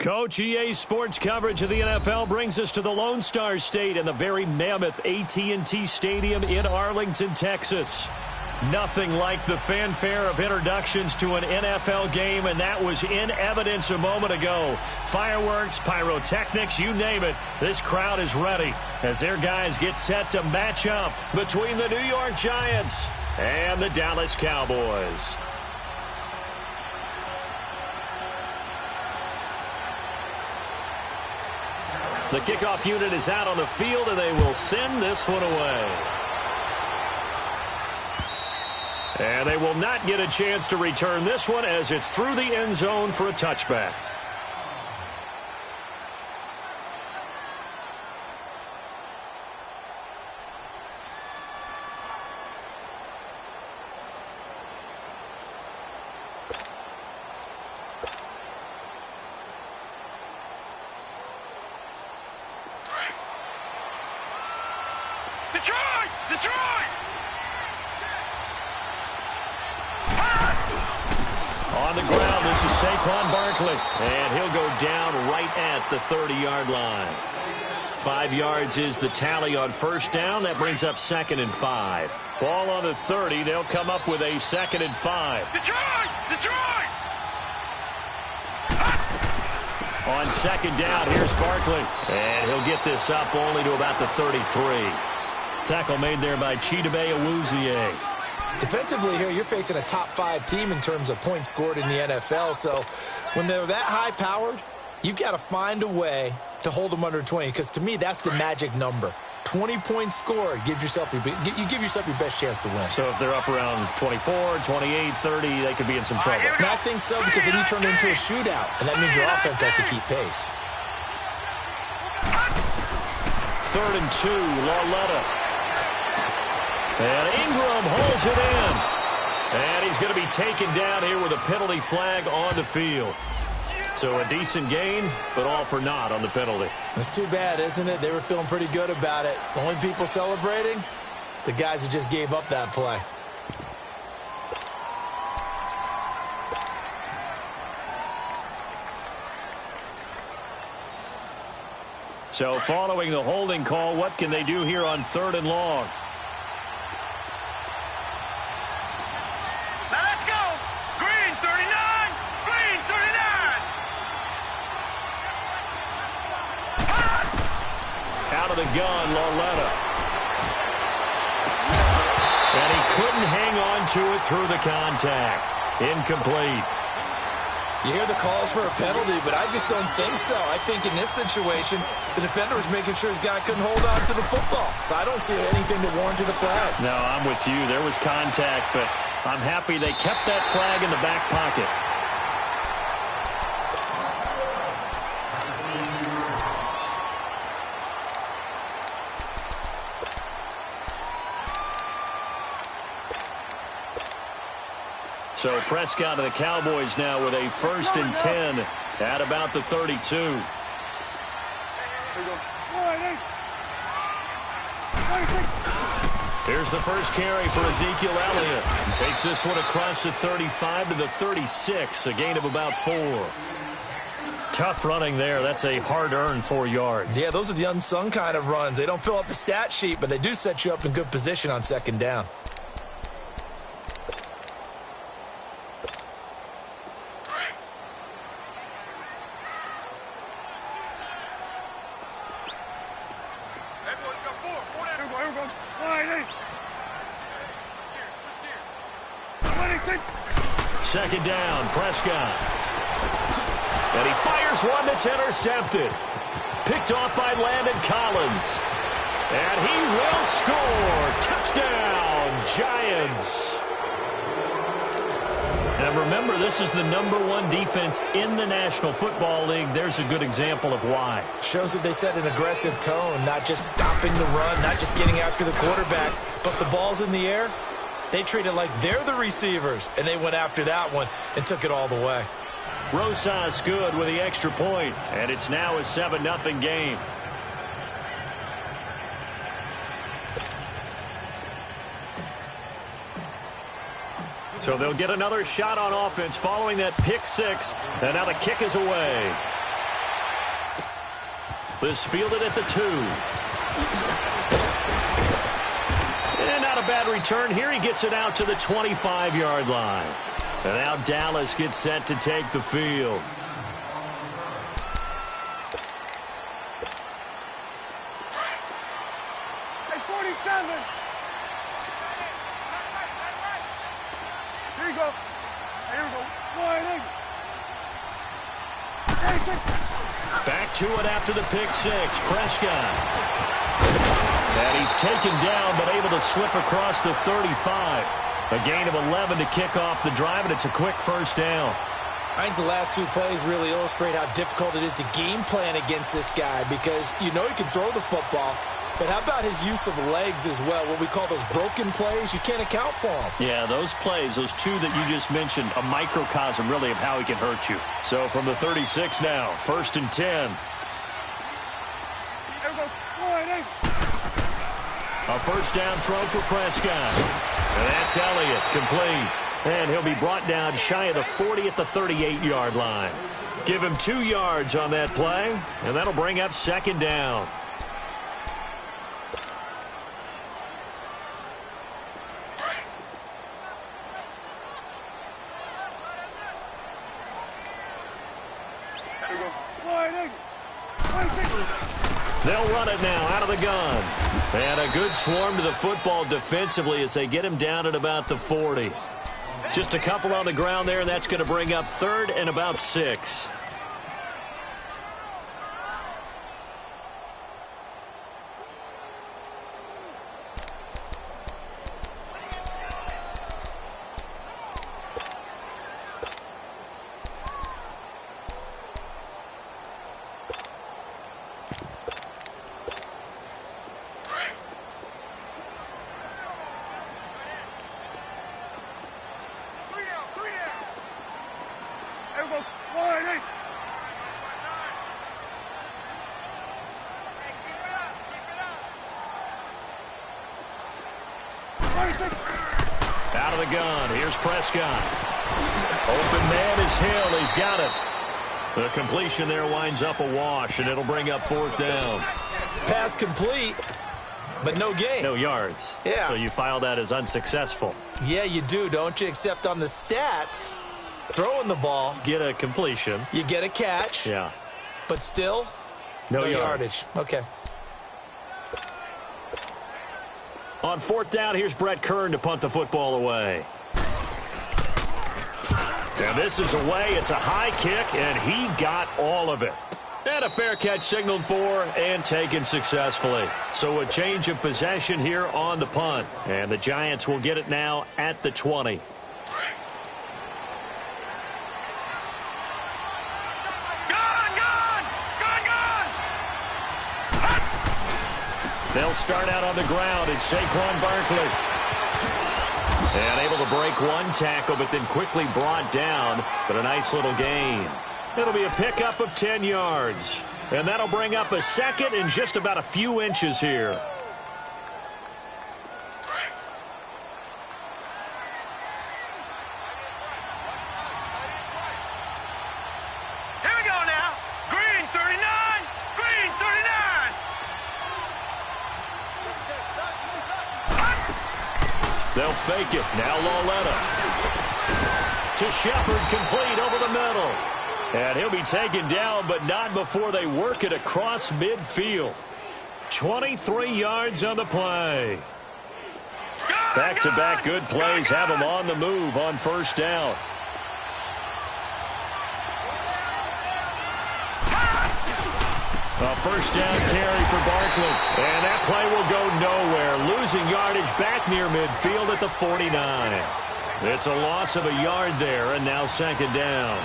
Coach, EA Sports coverage of the NFL brings us to the Lone Star State and the very mammoth AT&T Stadium in Arlington, Texas. Nothing like the fanfare of introductions to an NFL game, and that was in evidence a moment ago. Fireworks, pyrotechnics, you name it. This crowd is ready as their guys get set to match up between the New York Giants and the Dallas Cowboys. The kickoff unit is out on the field, and they will send this one away. And they will not get a chance to return this one as it's through the end zone for a touchback. And he'll go down right at the 30-yard line. 5 yards is the tally on first down. That brings up 2nd and 5. Ball on the 30. They'll come up with a 2nd and 5. Detroit! On 2nd down, here's Barkley. And he'll get this up only to about the 33. Tackle made there by Chidobe Awuzie. Defensively here, you're facing a top-5 team in terms of points scored in the NFL. So when they're that high-powered, you've got to find a way to hold them under 20. Because to me, that's the magic number. 20 points scored, you give yourself your best chance to win. So if they're up around 24, 28, 30, they could be in some trouble. And I think so, because then you turn it into a shootout, and that means your offense has to keep pace. 3rd and 2, Lauletta. And Ingram holds it in. And he's going to be taken down here with a penalty flag on the field. So a decent gain, but all for naught on the penalty. That's too bad, isn't it? They were feeling pretty good about it. The only people celebrating, the guys who just gave up that play. So following the holding call, what can they do here on 3rd and long? The gun, Lauletta. And he couldn't hang on to it through the contact. Incomplete. You hear the calls for a penalty, but I just don't think so. I think in this situation, the defender was making sure his guy couldn't hold on to the football. So I don't see anything that warranted a flag. No, I'm with you. There was contact, but I'm happy they kept that flag in the back pocket. So Prescott of the Cowboys now with a 1st and 10 at about the 32. Here's the first carry for Ezekiel Elliott. He takes this one across the 35 to the 36, a gain of about 4. Tough running there. That's a hard-earned 4 yards. Yeah, those are the unsung kind of runs. They don't fill up the stat sheet, but they do set you up in good position on 2nd down. Second down, Prescott. And he fires one that's intercepted. Picked off by Landon Collins. And he will score. Touchdown, Giants. And remember, this is the #1 defense in the National Football League. There's a good example of why. Shows that they set an aggressive tone, not just stopping the run, not just getting after the quarterback, but the ball's in the air. They treat it like they're the receivers, and they went after that one and took it all the way. Rosas good with the extra point, and it's now a 7-0 game. So they'll get another shot on offense following that pick six, and now the kick is away. This fielded at the 2. And not a bad return here. He gets it out to the 25-yard line. And now Dallas gets set to take the field. Hey, 47. Here you go. Here we go. Back to it after the pick 6. Prescott. And he's taken down but able to slip across the 35. A gain of 11 to kick off the drive, and it's a quick first down. I think the last 2 plays really illustrate how difficult it is to game plan against this guy because you know he can throw the football, but how about his use of legs as well? What we call those broken plays, you can't account for them. Yeah, those plays, those 2 that you just mentioned, a microcosm really of how he can hurt you. So from the 36 now, 1st and 10. A first down throw for Prescott. And that's Elliott, complete. And he'll be brought down shy of the 40 at the 38-yard line. Give him 2 yards on that play, and that'll bring up 2nd down. They'll run it now out of the gun. And a good swarm to the football defensively as they get him down at about the 40. Just a couple on the ground there, and that's going to bring up 3rd and about 6. Out of the gun. Here's Prescott. Open man is Hill. He's got it. The completion there winds up a wash, and it'll bring up 4th down. Pass complete, but no gain. No yards. Yeah. So you file that as unsuccessful. Yeah, you do, don't you? Except on the stats, throwing the ball. Get a completion. You get a catch. Yeah. But still, no yardage. Okay. On 4th down, here's Brett Kern to punt the football away. And this is away. It's a high kick, and he got all of it. And a fair catch signaled for and taken successfully. So a change of possession here on the punt. And the Giants will get it now at the 20. They'll start out on the ground. It's Saquon Barkley. And able to break 1 tackle, but then quickly brought down. But a nice little gain. It'll be a pickup of 10 yards. And that'll bring up a 2nd and just about a few inches here. They'll fake it. Now Lauletta. To Shepard, complete over the middle. And he'll be taken down, but not before they work it across midfield. 23 yards on the play. Back-to-back good plays have him on the move on 1st down. A first down carry for Barkley. And that play will go nowhere. Losing yardage back near midfield at the 49. It's a loss of a yard there, and now 2nd down.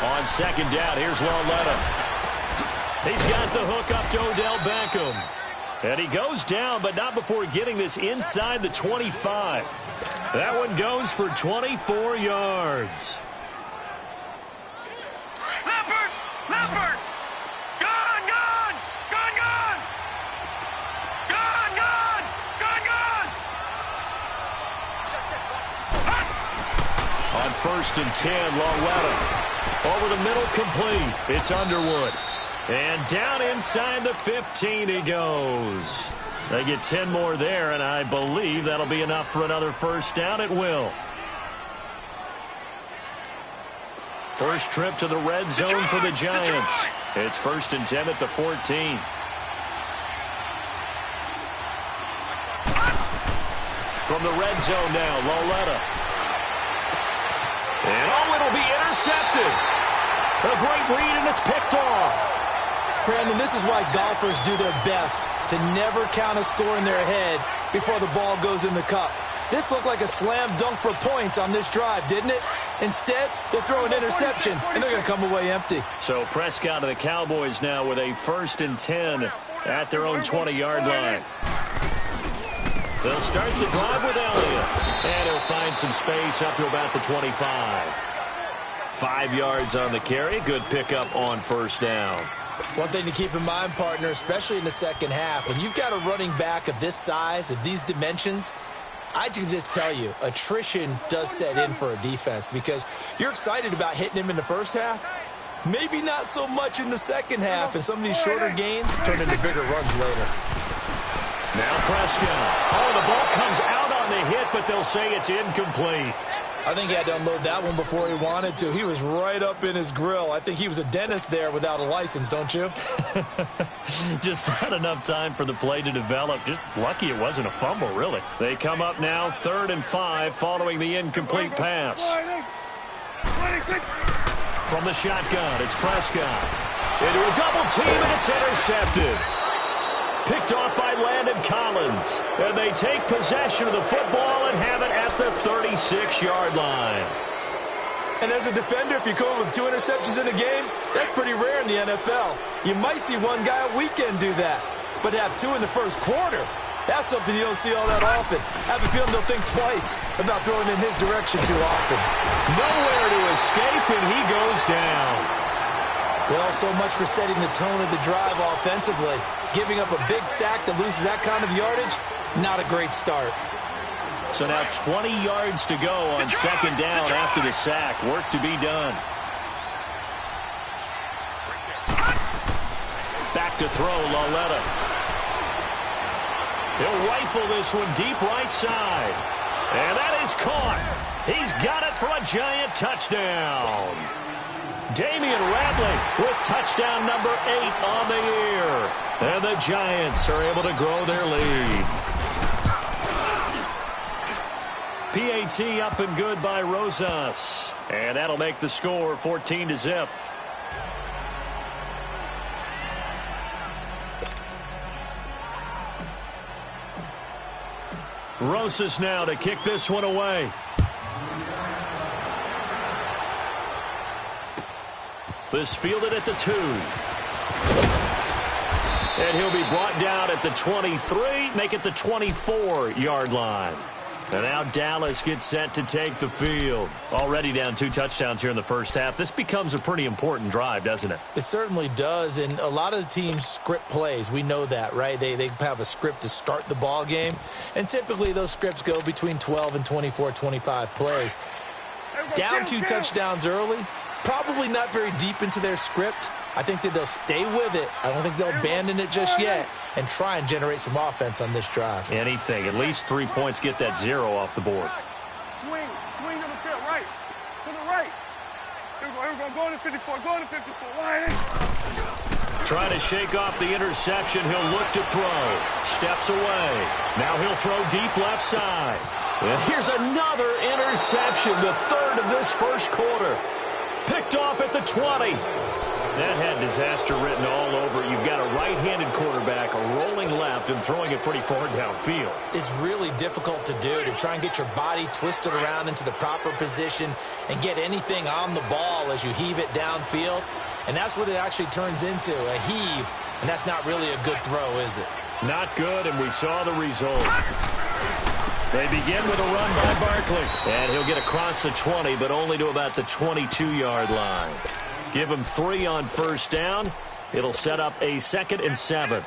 On 2nd down, here's Lauletta. He's got the hook up to Odell Beckham. And he goes down, but not before getting this inside the 25. That one goes for 24 yards. Leopard! Gone! first and 10. Lawetta over the middle, complete. It's Underwood. And down inside the 15 he goes. They get 10 more there, and I believe that'll be enough for another first down. It will. First trip to the red zone for the Giants. It's first and 10 at the 14. From the red zone now, Lawetta. And it'll be intercepted. A great read, and it's picked off. Brandon, this is why golfers do their best to never count a score in their head before the ball goes in the cup. This looked like a slam dunk for points on this drive, didn't it? Instead, they throw an interception, and they're going to come away empty. So Prescott and the Cowboys now with a first and 10 at their own 20-yard line. They'll start the drive with Elliott, and he'll find some space up to about the 25. 5 yards on the carry. Good pickup on first down. One thing to keep in mind, partner, especially in the second half, when you've got a running back of this size, of these dimensions, I can just tell you, attrition does set in for a defense because you're excited about hitting him in the first half. Maybe not so much in the second half, and some of these shorter gains turn into bigger runs later. Now Prescott. Oh, the ball comes out on the hit, but they'll say it's incomplete. I think he had to unload that one before he wanted to. He was right up in his grill. I think he was a dentist there without a license, don't you? Just not enough time for the play to develop. Just lucky it wasn't a fumble, really. They come up now 3rd and 5 following the incomplete pass. From the shotgun, it's Prescott. Into a double team, and it's intercepted. Picked off by Landon Collins. And they take possession of the football and have it at the 36-yard line. And as a defender, if you come with 2 interceptions in a game, that's pretty rare in the NFL. You might see one guy a weekend do that. But to have 2 in the first quarter, that's something you don't see all that often. I have a feeling they'll think twice about throwing in his direction too often. Nowhere to escape, and he goes down. Well, so much for setting the tone of the drive offensively. Giving up a big sack that loses that kind of yardage, not a great start. So now 20 yards to go on second down after the sack. Work to be done. Back to throw, Lawetta. He'll rifle this one deep right side. And that is caught. He's got it for a Giant touchdown. Damian Radley with touchdown number 8 on the year. And the Giants are able to grow their lead. PAT up and good by Rosas. And that'll make the score 14-0. Rosas now to kick this one away. This fielded at the 2. And he'll be brought down at the 23, make it the 24-yard line. And now Dallas gets set to take the field. Already down 2 touchdowns here in the first half. This becomes a pretty important drive, doesn't it? It certainly does, and a lot of the teams script plays. We know that, right? They have a script to start the ball game, and typically those scripts go between 12 and 24, 25 plays. Down 2 touchdowns early, probably not very deep into their script. I think that they'll stay with it. I don't think they'll abandon it just yet and try and generate some offense on this drive. Anything. At least 3 points, get that 0 off the board. Swing to the field, right. To the right. Here we go. Go to 54. Go to 54. Wide. Trying to shake off the interception. He'll look to throw. Steps away. Now he'll throw deep left side. And here's another interception, the 3rd of this first quarter. Picked off at the 20. That had disaster written all over it. You've got a right-handed quarterback rolling left and throwing it pretty far downfield. It's really difficult to do, to try and get your body twisted around into the proper position and get anything on the ball as you heave it downfield. And that's what it actually turns into, a heave. And that's not really a good throw, is it? Not good, and we saw the result. They begin with a run by Barkley. And he'll get across the 20, but only to about the 22-yard line. Give him 3 on first down. It'll set up a 2nd and 7.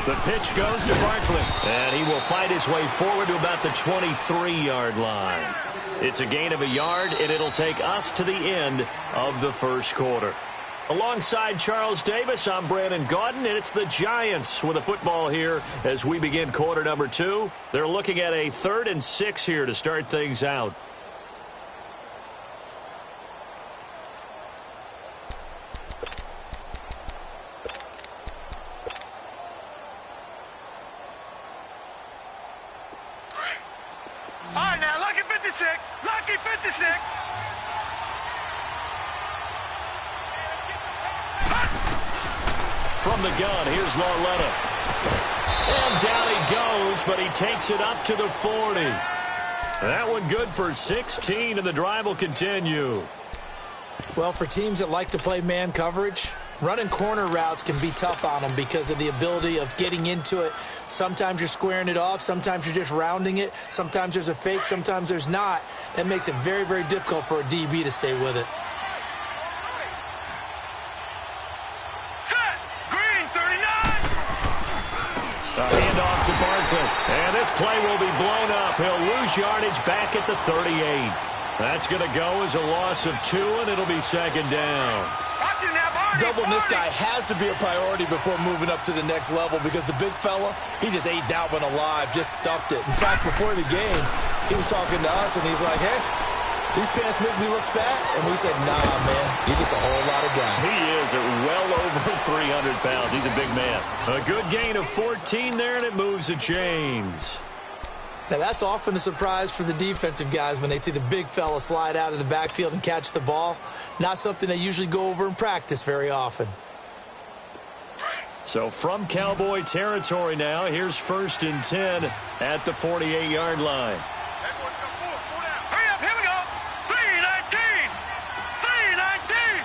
The pitch goes to Barkley, and he will fight his way forward to about the 23-yard line. It's a gain of a yard, and it'll take us to the end of the first quarter. Alongside Charles Davis, I'm Brandon Gaudin, and it's the Giants with the football here as we begin quarter number 2. They're looking at a 3rd and 6 here to start things out. All right, now, lucky 56. Lucky 56. From the gun, here's Lauletta. And down he goes, but he takes it up to the 40. That one good for 16, and the drive will continue. Well, for teams that like to play man coverage, running corner routes can be tough on them because of the ability of getting into it. Sometimes you're squaring it off. Sometimes you're just rounding it. Sometimes there's a fake. Sometimes there's not. That makes it very, very difficult for a DB to stay with it. Set. Green, 39. A handoff to Barkley. And this play will be blown up. He'll lose yardage back at the 38. That's going to go as a loss of 2, and it'll be 2nd down. Doubling this guy has to be a priority before moving up to the next level because the big fella, he just ate that one alive, just stuffed it. In fact, before the game, he was talking to us, and he's like, hey, these pants make me look fat. And we said, nah, man, you're just a whole lot of guy. He is at well over 300 pounds. He's a big man. A good gain of 14 there, and it moves the chains. Now, that's often a surprise for the defensive guys when they see the big fella slide out of the backfield and catch the ball. Not something they usually go over in practice very often. So from Cowboy territory now, here's 1st and 10 at the 48-yard line. Hurry up, here we go. 319. 319.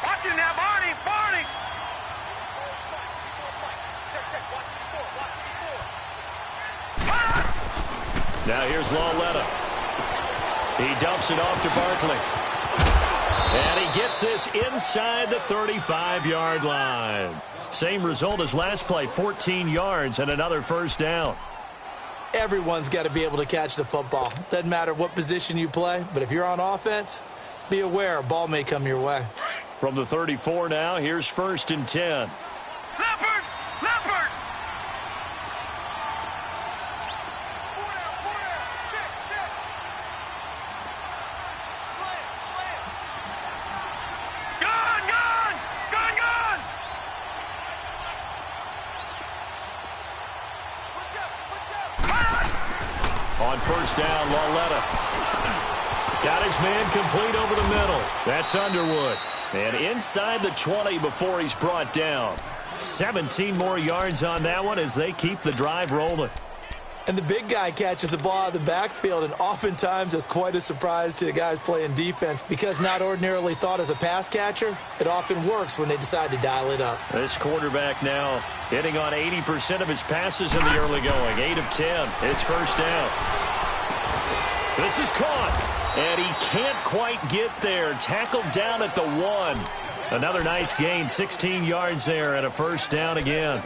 Watch it now, Barney. Barney. Now here's Lauletta. He dumps it off to Barkley. And he gets this inside the 35-yard line. Same result as last play, 14 yards and another 1st down. Everyone's got to be able to catch the football. Doesn't matter what position you play, but if you're on offense, be aware a ball may come your way. From the 34 now, here's 1st and 10. Leopard. Leopard. On 1st down, Lauletta got his man complete over the middle. That's Underwood. And inside the 20 before he's brought down. 17 more yards on that one as they keep the drive rolling. And the big guy catches the ball out of the backfield, and oftentimes it's quite a surprise to the guys playing defense because not ordinarily thought as a pass catcher, it often works when they decide to dial it up. This quarterback now hitting on 80% of his passes in the early going. 8 of 10. It's 1st down. This is caught, and he can't quite get there. Tackled down at the 1. Another nice gain, 16 yards there, and a 1st down again.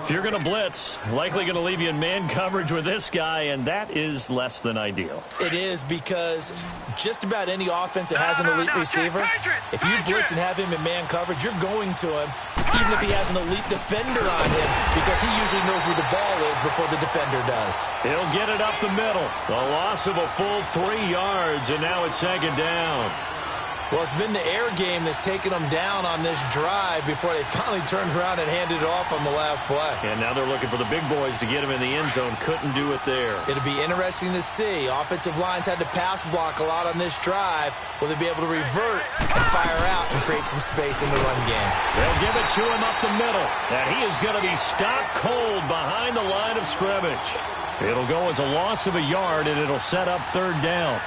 If you're going to blitz, likely going to leave you in man coverage with this guy, and that is less than ideal. It is because just about any offense that has an elite receiver, if you blitz and have him in man coverage, you're going to him, even if he has an elite defender on him, because he usually knows where the ball is before the defender does. He'll get it up the middle. The loss of a full 3 yards, and now it's 2nd down. Well, it's been the air game that's taken them down on this drive before they finally turned around and handed it off on the last play. And now they're looking for the big boys to get him in the end zone. Couldn't do it there. It'll be interesting to see. Offensive lines had to pass block a lot on this drive. Will they be able to revert and fire out and create some space in the run game? They'll give it to him up the middle. And he is going to be stopped cold behind the line of scrimmage. It'll go as a loss of a yard, and it'll set up 3rd down.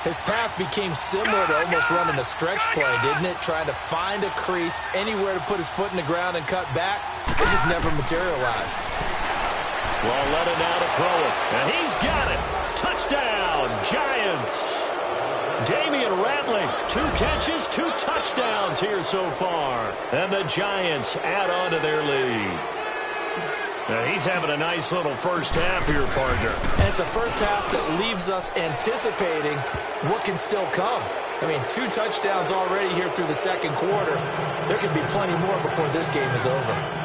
His path became similar to almost running a stretch play, didn't it? Trying to find a crease, anywhere to put his foot in the ground and cut back. It just never materialized. Lauletta now to throw it. And he's got it. Touchdown, Giants. Damian Ratley, 2 catches, 2 touchdowns here so far. And the Giants add on to their lead. Now he's having a nice little first half here, partner. And it's a first half that leaves us anticipating what can still come. I mean, 2 touchdowns already here through the second quarter. There could be plenty more before this game is over.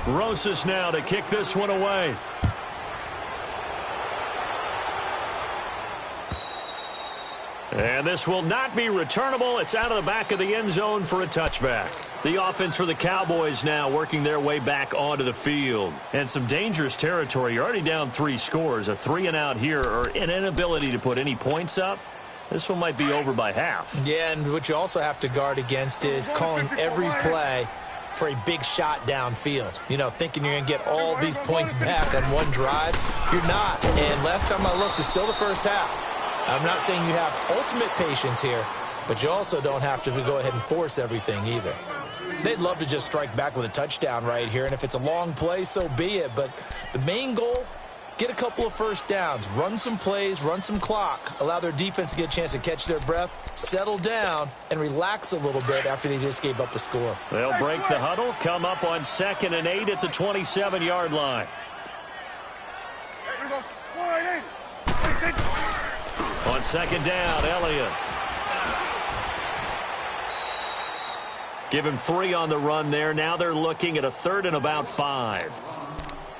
Rosas now to kick this one away. And this will not be returnable. It's out of the back of the end zone for a touchback. The offense for the Cowboys now working their way back onto the field. And some dangerous territory. You're already down 3 scores. A 3-and-out here or an inability to put any points up. This one might be over by half. Yeah, and what you also have to guard against is calling every play for a big shot downfield. You know, thinking you're going to get all these points back on one drive. You're not. And last time I looked, it's still the first half. I'm not saying you have ultimate patience here, but you also don't have to go ahead and force everything either. They'd love to just strike back with a touchdown right here, and if it's a long play, so be it. But the main goal, get a couple of first downs, run some plays, run some clock, allow their defense to get a chance to catch their breath, settle down, and relax a little bit after they just gave up a score. They'll break the huddle, come up on 2nd and 8 at the 27-yard line. On 2nd down, Elliott. Give him 3 on the run there. Now they're looking at a 3rd and about 5.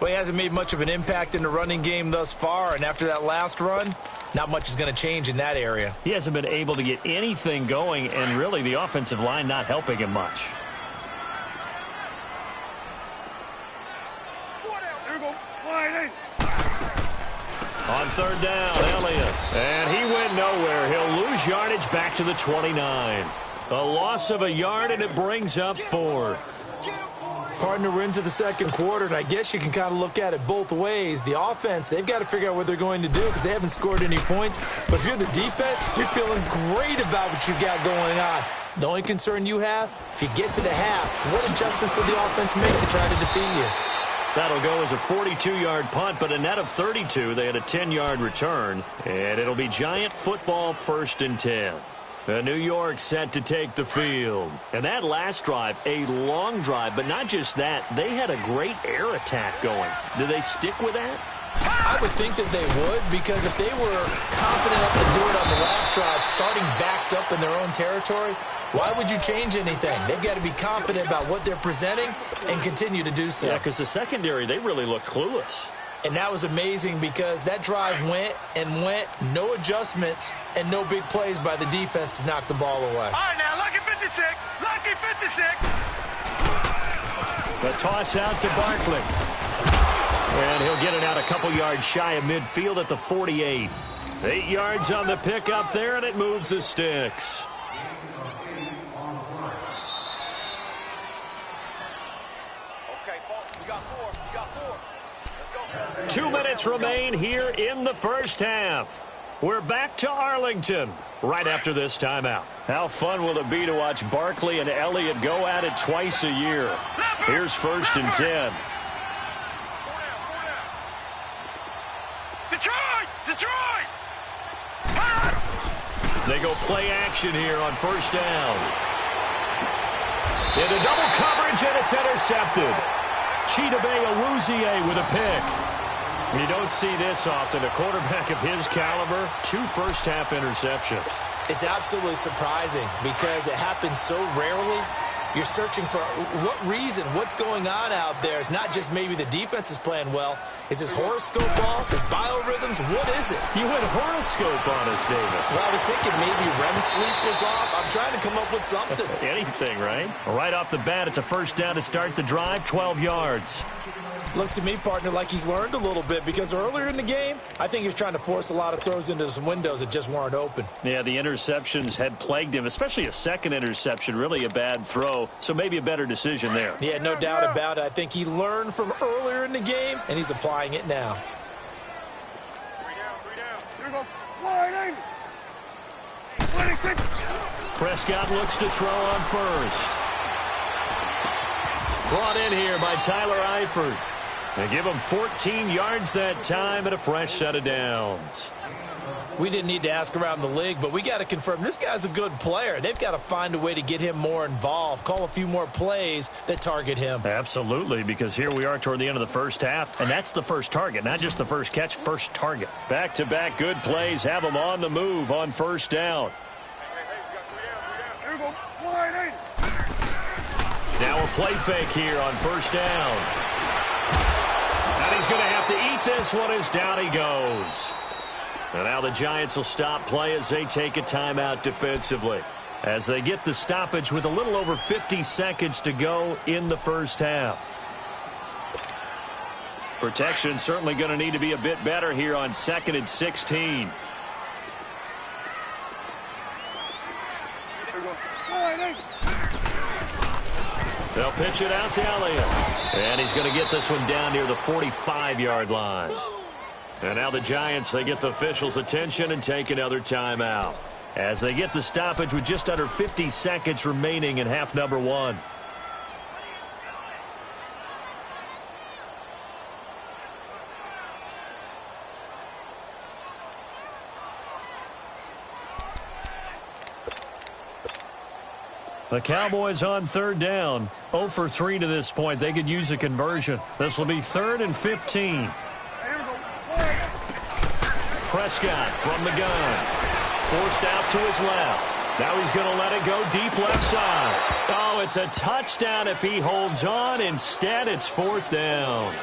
Well, he hasn't made much of an impact in the running game thus far, and after that last run, not much is going to change in that area. He hasn't been able to get anything going, and really the offensive line not helping him much. On 3rd down, Elliott. And he went nowhere. He'll lose yardage back to the 29. A loss of a yard, and it brings up 4th. Partner, we're into the second quarter, and I guess you can kind of look at it both ways. The offense, they've got to figure out what they're going to do because they haven't scored any points. But if you're the defense, you're feeling great about what you've got going on. The only concern you have, if you get to the half, what adjustments will the offense make to try to defeat you? That'll go as a 42-yard punt, but a net of 32. They had a 10-yard return, and it'll be Giant football 1st and 10. New York set to take the field. And that last drive, a long drive, but not just that. They had a great air attack going. Do they stick with that? I would think that they would, because if they were confident enough to do it on the last drive, starting backed up in their own territory, why would you change anything? They've got to be confident about what they're presenting and continue to do so. Yeah, because the secondary, they really looked clueless. And that was amazing because that drive went and went, no adjustments, and no big plays by the defense to knock the ball away. All right, now, lucky 56. Lucky 56. The toss out to Barkley. And he'll get it out a couple yards shy of midfield at the 48. 8 yards on the pickup there, and it moves the sticks. Okay, we got 4. We got 4. 2 minutes remain here in the first half. We're back to Arlington right after this timeout. How fun will it be to watch Barkley and Elliott go at it twice a year? Here's 1st and 10. Detroit! They go play action here on 1st down. Into double coverage, and it's intercepted. Chidobe Awuzie with a pick. You don't see this often. A quarterback of his caliber, 2 first-half interceptions. It's absolutely surprising because it happens so rarely. You're searching for what reason, what's going on out there. It's not just maybe the defense is playing well. Is his horoscope off? His biorhythms? What is it? You went horoscope on us, David. Well, I was thinking maybe REM sleep was off. I'm trying to come up with something. Anything, right? Right off the bat, it's a 1st down to start the drive, 12 yards. Looks to me, partner, like he's learned a little bit because earlier in the game, I think he was trying to force a lot of throws into some windows that just weren't open. Yeah, the interceptions had plagued him, especially a second interception, really a bad throw, so maybe a better decision there. Yeah, no doubt about it. I think he learned from earlier in the game, and he's applying it now. 3 down. Here we go. Wide 26. Prescott looks to throw on first. Brought in here by Tyler Eifert. They give him 14 yards that time and a fresh set of downs. We didn't need to ask around the league, but we got to confirm this guy's a good player. They've got to find a way to get him more involved, call a few more plays that target him. Absolutely, because here we are toward the end of the first half, and that's the first target, not just the first catch, first target. Back-to-back good plays have him on the move on first down. Here we go. Wide eight. Now a play fake here on first down. And he's going to have to eat this one as down he goes. And now the Giants will stop play as they take a timeout defensively, as they get the stoppage with a little over 50 seconds to go in the first half. Protection certainly going to need to be a bit better here on 2nd and 16. Here we go. Wide eight. They'll pitch it out to Elliott. And he's going to get this one down near the 45-yard line. And now the Giants, they get the officials' attention and take another timeout, as they get the stoppage with just under 50 seconds remaining in half number one. The Cowboys on third down, 0 for 3 to this point. They could use a conversion. This will be 3rd and 15. Prescott from the gun. Forced out to his left. Now he's going to let it go deep left side. Oh, it's a touchdown if he holds on. Instead, it's 4th down.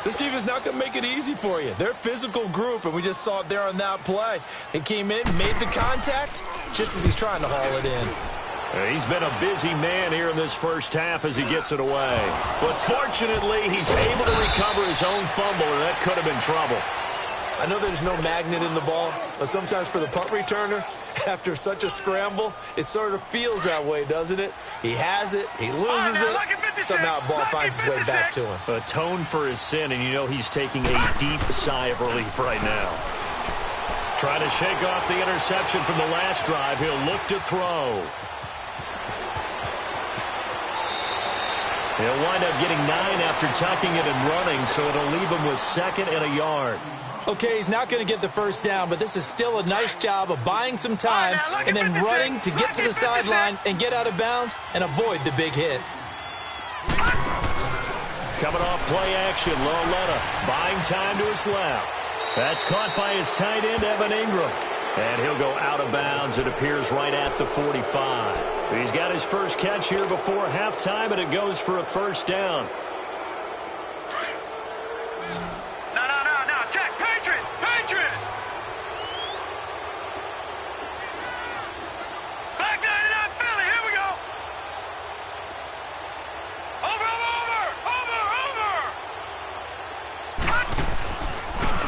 This team is not going to make it easy for you. They're a physical group, and we just saw it there on that play. He came in, made the contact, just as he's trying to haul it in. He's been a busy man here in this first half as he gets it away. But fortunately, he's able to recover his own fumble, and that could have been trouble. I know there's no magnet in the ball, but sometimes for the punt returner, after such a scramble, it sort of feels that way, doesn't it? He has it, he loses it, somehow the ball finds its way back to him. Atone for his sin, and you know he's taking a deep sigh of relief right now. Trying to shake off the interception from the last drive. He'll look to throw. He'll wind up getting 9 after tucking it and running, so it'll leave him with 2nd and a yard. Okay, he's not going to get the first down, but this is still a nice job of buying some time and then running to get to the sideline and get out of bounds and avoid the big hit. Coming off play action, Loletta buying time to his left. That's caught by his tight end, Evan Ingram. And he'll go out of bounds. It appears right at the 45. He's got his first catch here before halftime, and it goes for a first down.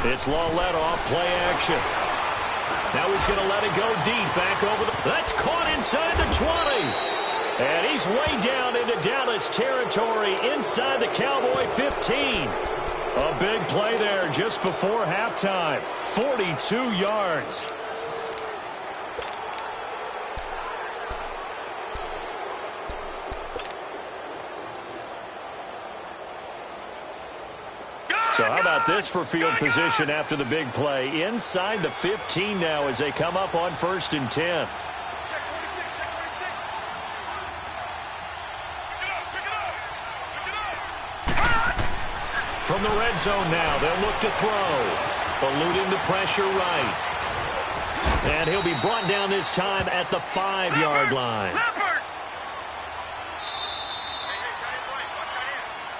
It's Loletta off play action. Now he's going to let it go deep back over the... That's caught inside the 20. And he's way down into Dallas territory inside the Cowboy 15. A big play there just before halftime. 42 yards. So how about this for field position after the big play? Inside the 15 now as they come up on 1st and 10. From the red zone now, they'll look to throw. Eluding the pressure right. And he'll be brought down this time at the 5-yard line.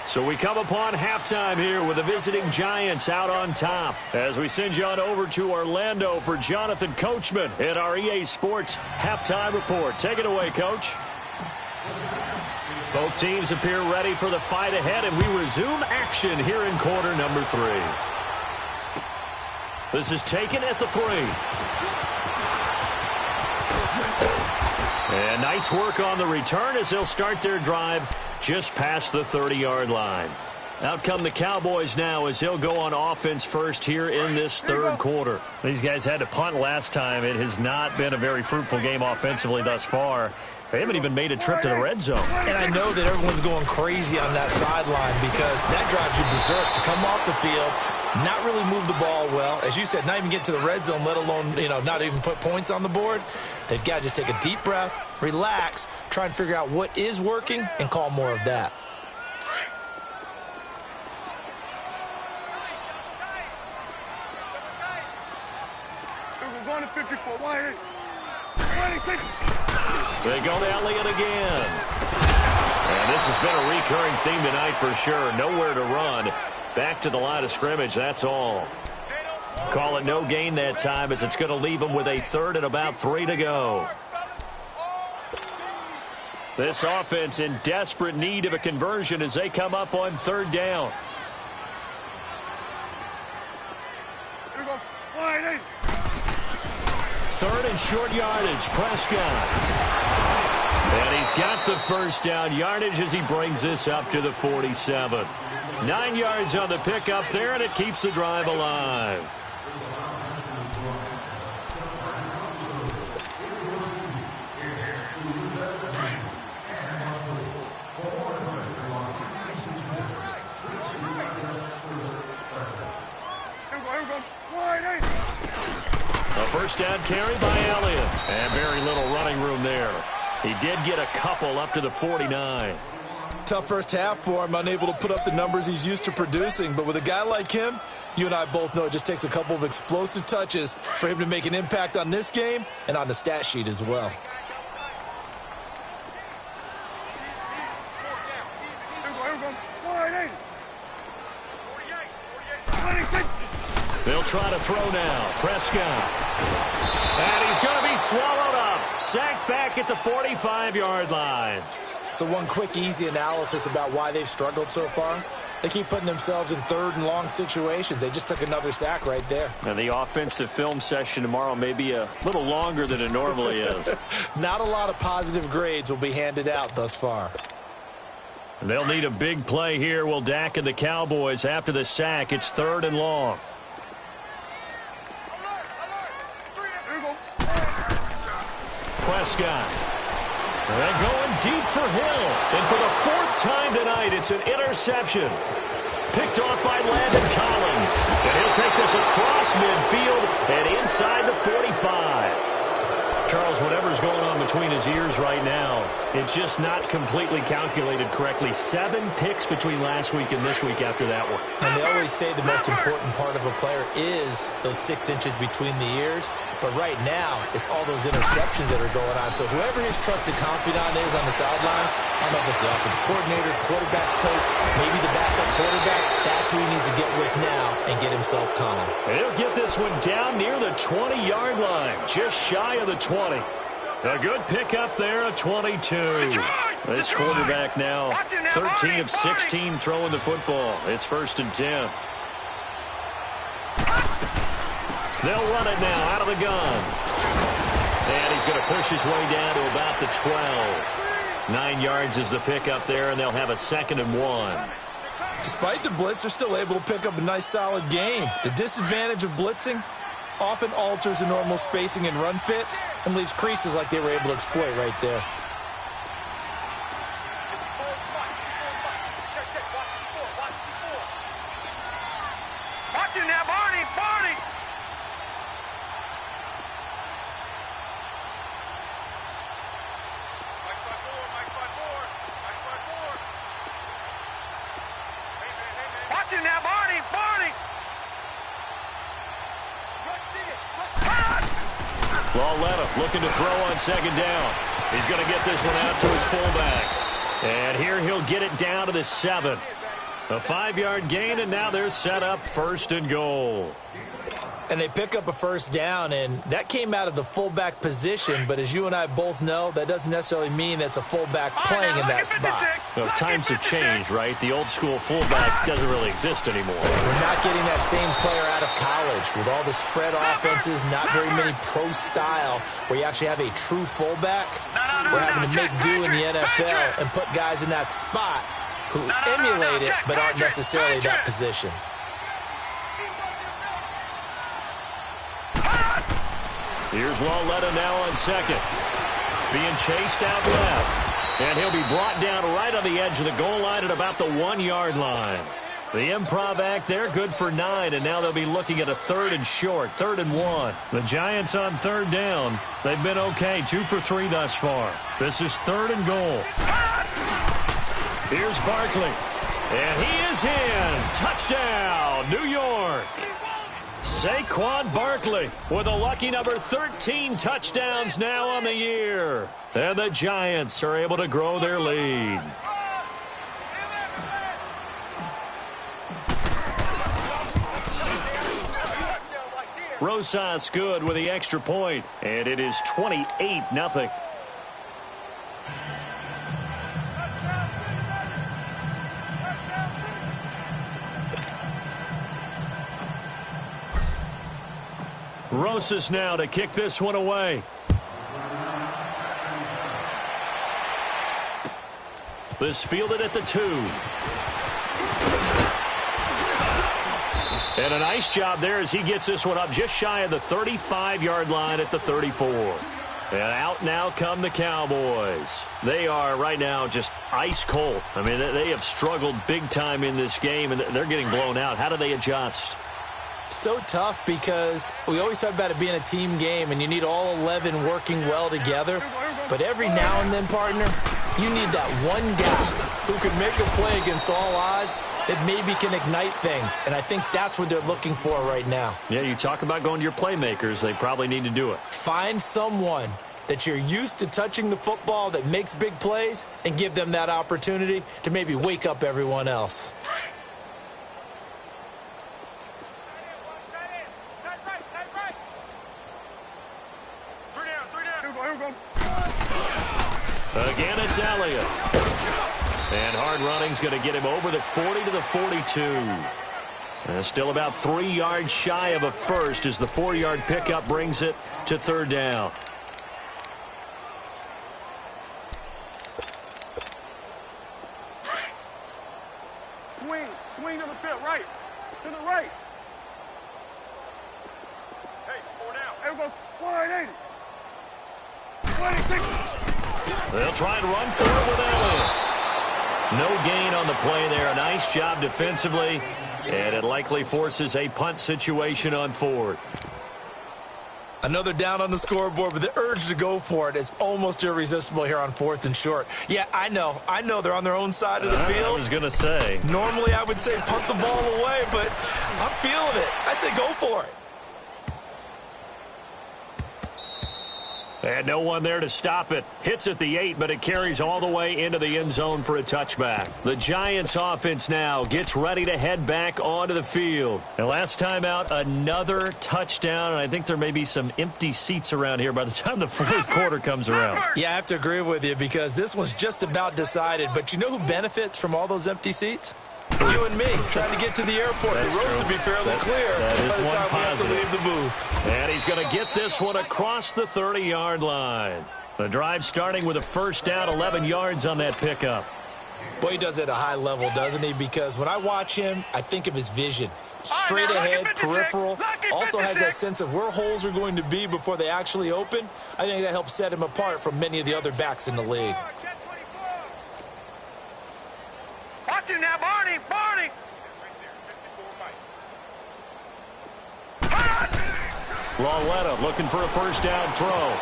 So we come upon halftime here with the visiting Giants out on top, as we send you on over to Orlando for Jonathan Coachman in our EA Sports Halftime Report. Take it away, Coach. Both teams appear ready for the fight ahead, and we resume action here in quarter number 3. This is taken at the 3. And nice work on the return as they'll start their drive just past the 30-yard line. Out come the Cowboys now as he'll go on offense first here in this third quarter. These guys had to punt last time. It has not been a very fruitful game offensively thus far. They haven't even made a trip to the red zone. And I know that everyone's going crazy on that sideline because that drives you berserk to come off the field, not really move the ball well. As you said, not even get to the red zone, let alone, not even put points on the board. They've got to just take a deep breath, relax, try and figure out what is working and call more of that. We're going to 54. Why? They go to Elliott again. And this has been a recurring theme tonight for sure. Nowhere to run. Back to the line of scrimmage, that's all. Call it no gain that time as it's going to leave them with a third and about 3 to go. This offense in desperate need of a conversion as they come up on third down. Here we go. Wide. Third and short yardage, Prescott. And he's got the first down yardage as he brings this up to the 47. 9 yards on the pickup there, and it keeps the drive alive. A first down carry by Elliott. And very little running room there. He did get a couple up to the 49. Tough first half for him, unable to put up the numbers he's used to producing. But with a guy like him, you and I both know it just takes a couple of explosive touches for him to make an impact on this game and on the stat sheet as well. They'll try to throw now. Prescott. And he's going to be swallowed up. Sacked back at the 45-yard line. So one quick, easy analysis about why they've struggled so far. They keep putting themselves in third and long situations. They just took another sack right there. And the offensive film session tomorrow may be a little longer than it normally is. Not a lot of positive grades will be handed out thus far. And they'll need a big play here. Will Dak and the Cowboys after the sack. It's third and long. Prescott. They're going deep for Hill. And for the fourth time tonight, it's an interception. Picked off by Landon Collins. And he'll take this across midfield and inside the 45. Charles, whatever's going on between his ears right now, it's just not completely calculated correctly. 7 picks between last week and this week after that one. And they always say the most important part of a player is those 6 inches between the ears. But right now, it's all those interceptions that are going on. So whoever his trusted confidant is on the sidelines, I don't know if it's the offensive coordinator, quarterback's coach, maybe the backup quarterback, that's who he needs to get with now and get himself calm. And he'll get this one down near the 20-yard line, just shy of the 20. A good pickup there, a 22. This quarterback now 13 of 16 throwing the football. It's 1st and 10. They'll run it now out of the gun. And he's going to push his way down to about the 12. 9 yards is the pickup there, and they'll have a 2nd and 1. Despite the blitz, they're still able to pick up a nice, solid game. The disadvantage of blitzing often alters the normal spacing and run fits and leaves creases like they were able to exploit right there. Watch it now, Barney! Watch it now, Barney! Lauletta looking to throw on 2nd down. He's going to get this one out to his fullback. And here he'll get it down to the 7. A 5-yard gain, and now they're set up 1st and goal. And they pick up a first down, and that came out of the fullback position. But as you and I both know, that doesn't necessarily mean it's a fullback playing in that spot. Well, times have changed, right? The old school fullback doesn't really exist anymore. We're not getting that same player out of college with all the spread offenses, not very many pro style where you actually have a true fullback. We're having to make do in the NFL and put guys in that spot who emulate it but aren't necessarily that position. Here's Lauletta now on second. Being chased out left. And he'll be brought down right on the edge of the goal line at about the 1-yard line. The improv act there, good for 9, and now they'll be looking at a 3rd and short, 3rd and 1. The Giants on 3rd down. They've been okay, 2 for 3 thus far. This is 3rd and goal. Here's Barkley, and he is in. Touchdown, New York. Saquon Barkley with a lucky number 13 touchdowns now on the year. And the Giants are able to grow their lead. Rosas good with the extra point, and it is 28-0. Rosas now to kick this one away. This fielded at the 2. And a nice job there as he gets this one up just shy of the 35-yard line at the 34. And out now come the Cowboys. They are right now just ice cold. I mean, they have struggled big time in this game, and they're getting blown out. How do they adjust? So tough because we always talk about it being a team game, and you need all 11 working well together. But every now and then, partner, you need that one guy who can make a play against all odds that maybe can ignite things. And I think that's what they're looking for right now. Yeah, you talk about going to your playmakers. They probably need to do it. Find someone that you're used to touching the football that makes big plays and give them that opportunity to maybe wake up everyone else. Again, it's Elliott. And hard running's going to get him over the 40 to the 42. Still about 3 yards shy of a first as the 4-yard pickup brings it to 3rd down. Swing to the field, right. To the right. Hey, 4 down. There we go. 180. 180. They'll try and run for it with Elliott. No gain on the play there. A nice job defensively. And it likely forces a punt situation on 4th. Another down on the scoreboard, but the urge to go for it is almost irresistible here on 4th and short. Yeah, I know they're on their own side of the field. I was going to say. Normally I would say punt the ball away, but I'm feeling it. I say go for it. And no one there to stop it. Hits at the 8, but it carries all the way into the end zone for a touchback. The Giants offense now gets ready to head back onto the field. And last time out, another touchdown. And I think there may be some empty seats around here by the time the 4th quarter comes around. Yeah, I have to agree with you because this one's just about decided. But you know who benefits from all those empty seats? You and me trying to get to the airport. That's the road true. to be fairly clear by the time we have to leave the booth. And he's going to get this one across the 30-yard line. The drive starting with a first down, 11 yards on that pickup. Boy, he does it at a high level, doesn't he? Because when I watch him, I think of his vision. Straight ahead, peripheral. Also has that sense of where holes are going to be before they actually open. I think that helps set him apart from many of the other backs in the league. Watch him now, Barney! Lauletta looking for a first down throw.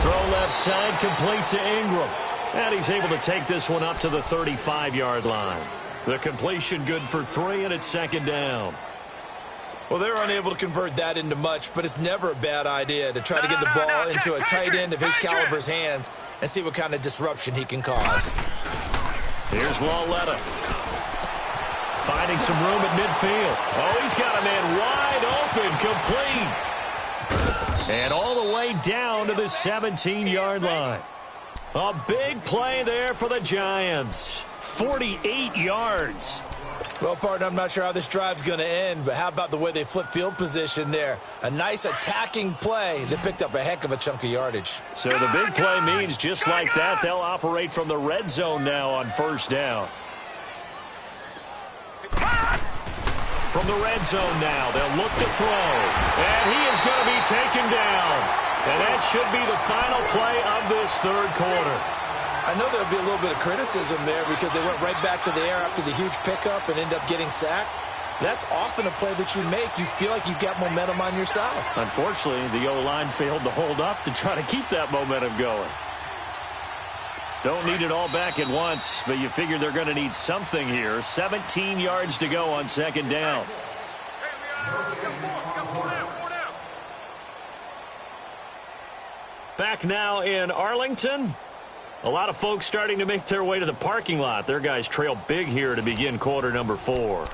Throw left side, complete to Ingram. And he's able to take this one up to the 35-yard line. The completion good for 3, and it's 2nd down. Well, they're unable to convert that into much, but it's never a bad idea to try to get the ball into a tight end of his caliber's hands and see what kind of disruption he can cause. Here's Lauletta. Finding some room at midfield. Oh, he's got a man wide open, complete. And all the way down to the 17-yard line. A big play there for the Giants. 48 yards. Well, partner, I'm not sure how this drive's going to end, but how about the way they flip field position there? A nice attacking play that picked up a heck of a chunk of yardage. So the big play means just like that, they'll operate from the red zone now on first down. from the red zone now. They'll look to throw. And he is going to be taken down. And that should be the final play of this third quarter. I know there'll be a little bit of criticism there because they went right back to the air after the huge pickup and end up getting sacked. That's often a play that you make. You feel like you've got momentum on your side. Unfortunately, the O-line failed to hold up to try to keep that momentum going. Don't need it all back at once, but you figure they're going to need something here. 17 yards to go on second down. Back now in Arlington. A lot of folks starting to make their way to the parking lot. Their guys trail big here to begin quarter number 4.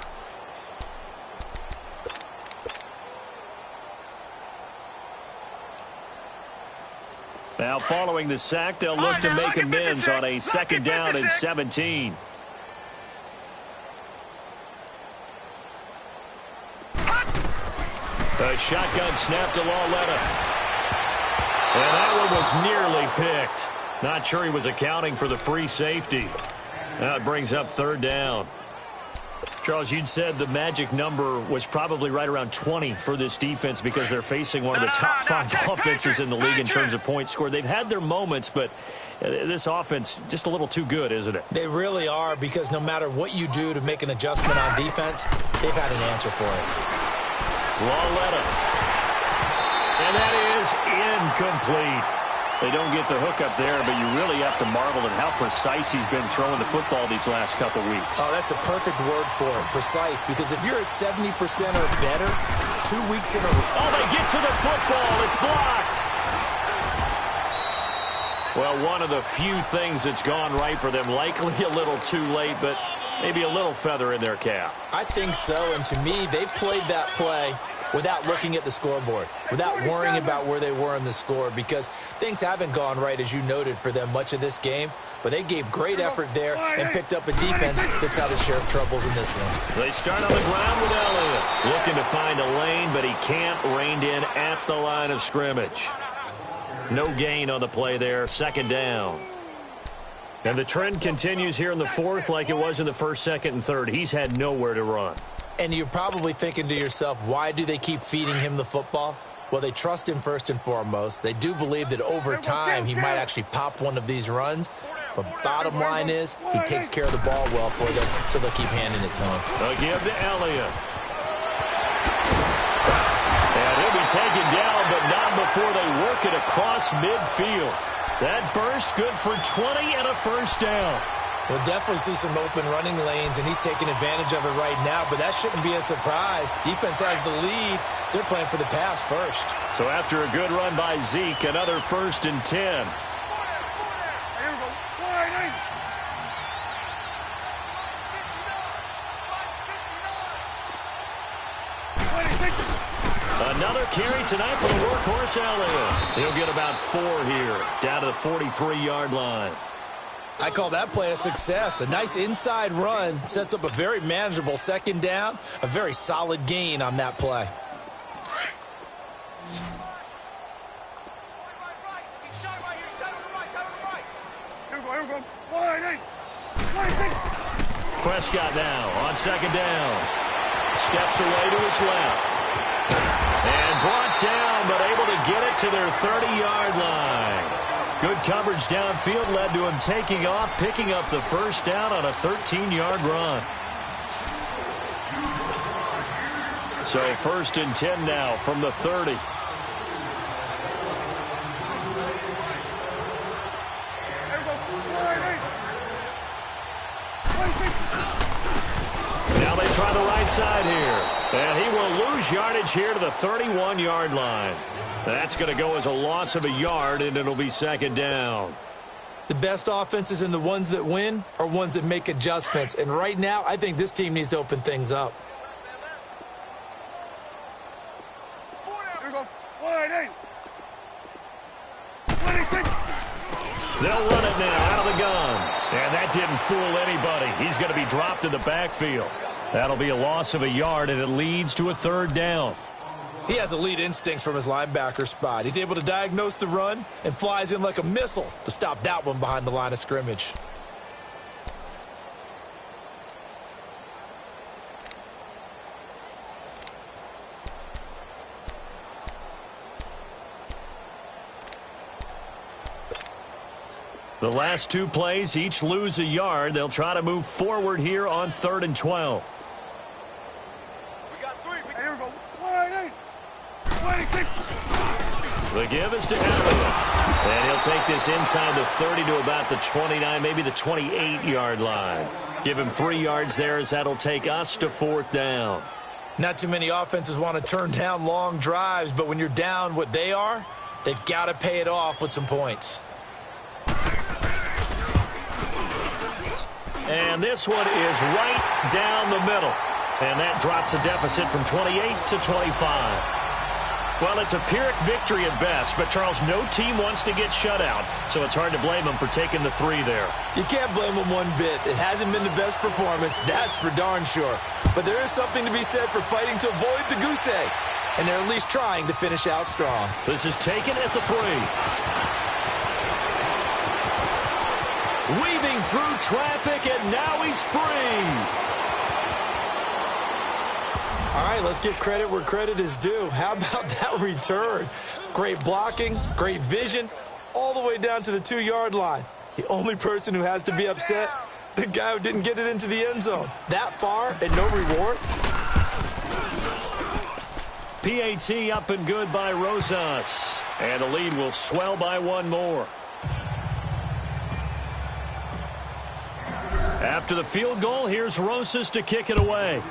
Now following the sack, they'll look to make amends on a second down and 17. The shotgun snap to Lauletta. And that one was nearly picked. Not sure he was accounting for the free safety. Now it brings up third down. Charles, you'd said the magic number was probably right around 20 for this defense because they're facing one of the top 5 offenses in the league in terms of points scored. They've had their moments, but this offense just a little too good, isn't it? They really are, because no matter what you do to make an adjustment on defense, they've had an answer for it. Lauletta. And that is incomplete. They don't get the hook up there, but you really have to marvel at how precise he's been throwing the football these last couple weeks. Oh, that's a perfect word for it, precise, because if you're at 70% or better, 2 weeks in a row. Oh, they get to the football. It's blocked. Well, one of the few things that's gone right for them, likely a little too late, but maybe a little feather in their cap. I think so, and to me, they played that play without looking at the scoreboard, without worrying about where they were in the score, because things haven't gone right, as you noted, for them much of this game. But they gave great effort there and picked up a defense that's had a share of troubles in this one. They start on the ground with Elliott, looking to find a lane, but he can't. Reined in at the line of scrimmage. No gain on the play there, second down. And the trend continues here in the fourth like it was in the first, second, and third. He's had nowhere to run. And you're probably thinking to yourself, why do they keep feeding him the football? Well, they trust him first and foremost. They do believe that over time he might actually pop one of these runs. But bottom line is he takes care of the ball well for them, so they'll keep handing it to him. They'll give to Elliott. And he'll be taken down, but not before they work it across midfield. That burst good for 20 and a first down. We'll definitely see some open running lanes, and he's taking advantage of it right now, but that shouldn't be a surprise. Defense has the lead. They're playing for the pass first. So after a good run by Zeke, another first and 10. Another carry tonight for the workhorse Elliott. He'll get about 4 here, down to the 43-yard line. I call that play a success. A nice inside run sets up a very manageable second down. A very solid gain on that play. Prescott now on second down. Steps away to his left. And brought down, but able to get it to their 30-yard line. Good coverage downfield led to him taking off, picking up the first down on a 13-yard run. So first and 10 now from the 30. Now they try the right side here. And he will lose yardage here to the 31-yard line. That's going to go as a loss of a yard, and it'll be second down. The best offenses and the ones that win are ones that make adjustments. And right now, I think this team needs to open things up. They'll run it now out of the gun. And that didn't fool anybody. He's going to be dropped in the backfield. That'll be a loss of a yard, and it leads to a third down. He has elite instincts from his linebacker spot. He's able to diagnose the run and flies in like a missile to stop that one behind the line of scrimmage. The last two plays each lose a yard. They'll try to move forward here on 3rd and 12. We got 3. Here we go. 26. The give is to Elliott. And he'll take this inside the 30 to about the 29, maybe the 28-yard line. Give him 3 yards there as that'll take us to 4th down. Not too many offenses want to turn down long drives, but when you're down what they are, they've got to pay it off with some points. And this one is right down the middle. And that drops a deficit from 28 to 25. Well, it's a Pyrrhic victory at best, but, Charles, no team wants to get shut out, so it's hard to blame them for taking the 3 there. You can't blame them one bit. It hasn't been the best performance, that's for darn sure. But there is something to be said for fighting to avoid the goose egg, and they're at least trying to finish out strong. This is taken at the 3. Weaving through traffic, and now he's free. All right, let's give credit where credit is due. How about that return? Great blocking, great vision, all the way down to the 2-yard line. The only person who has to be upset, the guy who didn't get it into the end zone. That far and no reward. PAT up and good by Rosas. And the lead will swell by 1 more. After the field goal, here's Rosas to kick it away.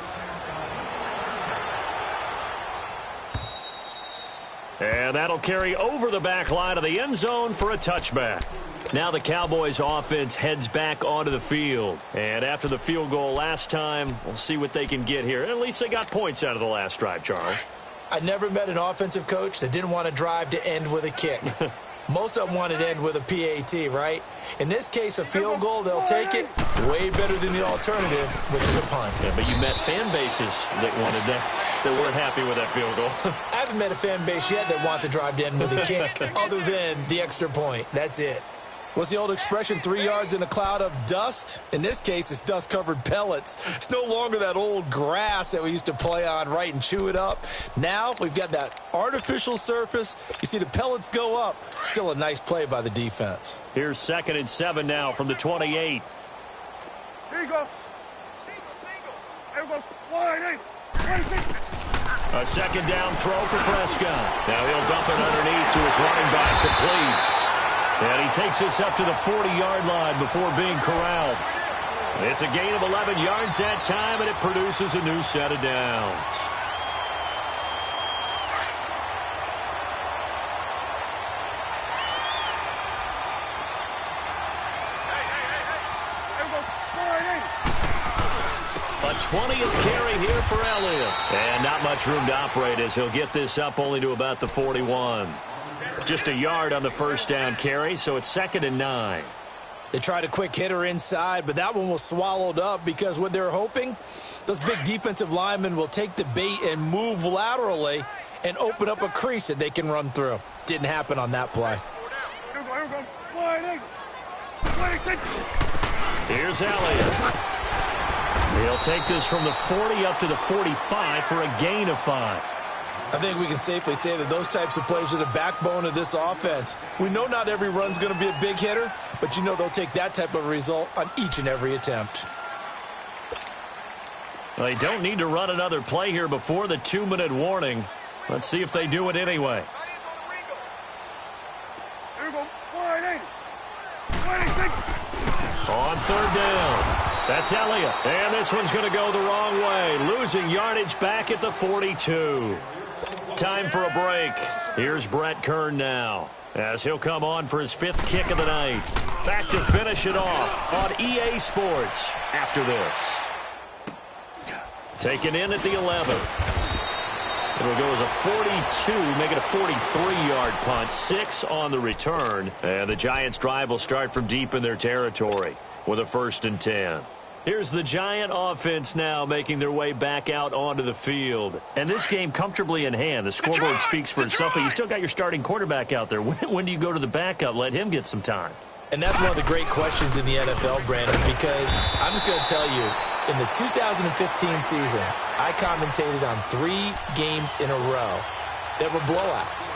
And that'll carry over the back line of the end zone for a touchback. Now the Cowboys offense heads back onto the field. And after the field goal last time, we'll see what they can get here. At least they got points out of the last drive, Charles. I never met an offensive coach that didn't want to drive to end with a kick. Most of them wanted to end with a PAT, right? In this case, a field goal, they'll take it. Way better than the alternative, which is a punt. Yeah, but you met fan bases that wanted that weren't happy with that field goal. I haven't met a fan base yet that wants to drive to end with a kick, other than the extra point. That's it. What's the old expression, 3 yards in a cloud of dust? In this case, it's dust-covered pellets. It's no longer that old grass that we used to play on, right, and chew it up. Now we've got that artificial surface. You see the pellets go up. Still a nice play by the defense. Here's 2nd and 7 now from the 28. Here you go. Single. Here we go. 26. A 2nd down throw for Prescott. Now he'll dump it underneath to his running back, complete. And he takes this up to the 40-yard line before being corralled. It's a gain of 11 yards that time, and it produces a new set of downs. A 20th carry here for Elliott. And not much room to operate as he'll get this up only to about the 41. Just a yard on the 1st down carry, so it's 2nd and 9. They tried a quick hitter inside, but that one was swallowed up because what they're hoping, those big defensive linemen will take the bait and move laterally and open up a crease that they can run through. Didn't happen on that play. Here we go. 26. Here's Elliott. He'll take this from the 40 up to the 45 for a gain of 5. I think we can safely say that those types of plays are the backbone of this offense. We know not every run's going to be a big hitter, but you know they'll take that type of result on each and every attempt. Well, they don't need to run another play here before the 2-minute warning. Let's see if they do it anyway. Here we go. 26. On 3rd down. That's Elliott. And this one's going to go the wrong way. Losing yardage back at the 42. Time for a break. Here's Brett Kern now, as he'll come on for his 5th kick of the night. Back to finish it off on EA Sports after this. Taken in at the 11. It'll go as a 42, make it a 43-yard punt, 6 on the return. And the Giants' drive will start from deep in their territory with a 1st and 10. Here's the Giant offense now making their way back out onto the field. And this game comfortably in hand. The scoreboard speaks for itself, but you still got your starting quarterback out there. When do you go to the backup? Let him get some time. And that's one of the great questions in the NFL, Brandon, because I'm just going to tell you, in the 2015 season, I commentated on 3 games in a row that were blowouts.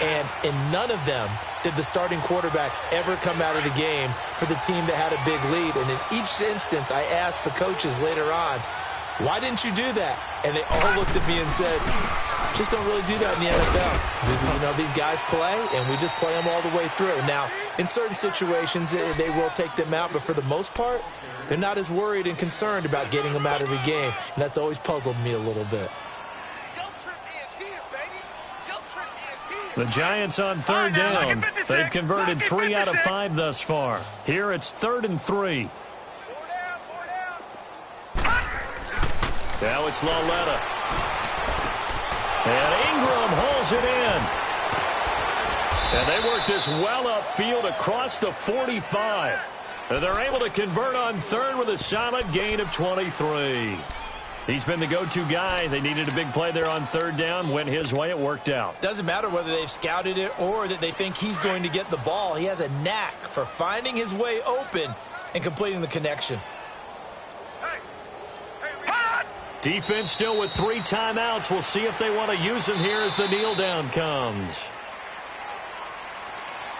And in none of them did the starting quarterback ever come out of the game for the team that had a big lead. And in each instance, I asked the coaches later on, why didn't you do that? And they all looked at me and said, just don't really do that in the NFL. You know, these guys play, and we just play them all the way through. Now, in certain situations, they will take them out, but for the most part, they're not as worried and concerned about getting them out of the game, and that's always puzzled me a little bit. The Giants on third down. They've converted 3 out of 5 thus far. Here it's 3rd and 3. Now it's Laletta. And Ingram holds it in. And they work this well upfield across the 45. And they're able to convert on third with a solid gain of 23. He's been the go-to guy. They needed a big play there on third down. Went his way. It worked out. Doesn't matter whether they've scouted it or that they think he's going to get the ball. He has a knack for finding his way open and completing the connection. Defense still with 3 timeouts. We'll see if they want to use them here as the kneel down comes.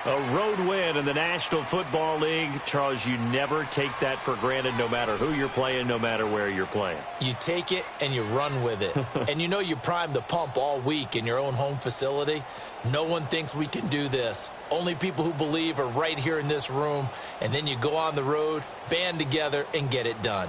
A road win in the National Football League. Charles, you never take that for granted no matter who you're playing, no matter where you're playing. You take it and you run with it. And you know you primed the pump all week in your own home facility. No one thinks we can do this. Only people who believe are right here in this room. And then you go on the road, band together, and get it done.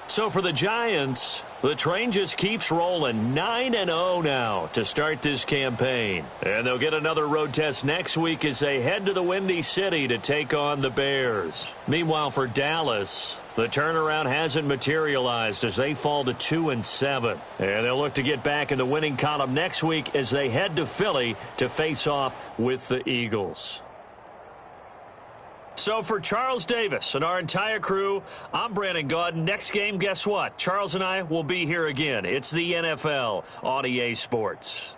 So for the Giants, the train just keeps rolling. 9-0 now to start this campaign. And they'll get another road test next week as they head to the Windy City to take on the Bears. Meanwhile, for Dallas, the turnaround hasn't materialized as they fall to 2-7. And they'll look to get back in the winning column next week as they head to Philly to face off with the Eagles. So for Charles Davis and our entire crew, I'm Brandon Gaudin. Next game, guess what? Charles and I will be here again. It's the NFL on EA Sports.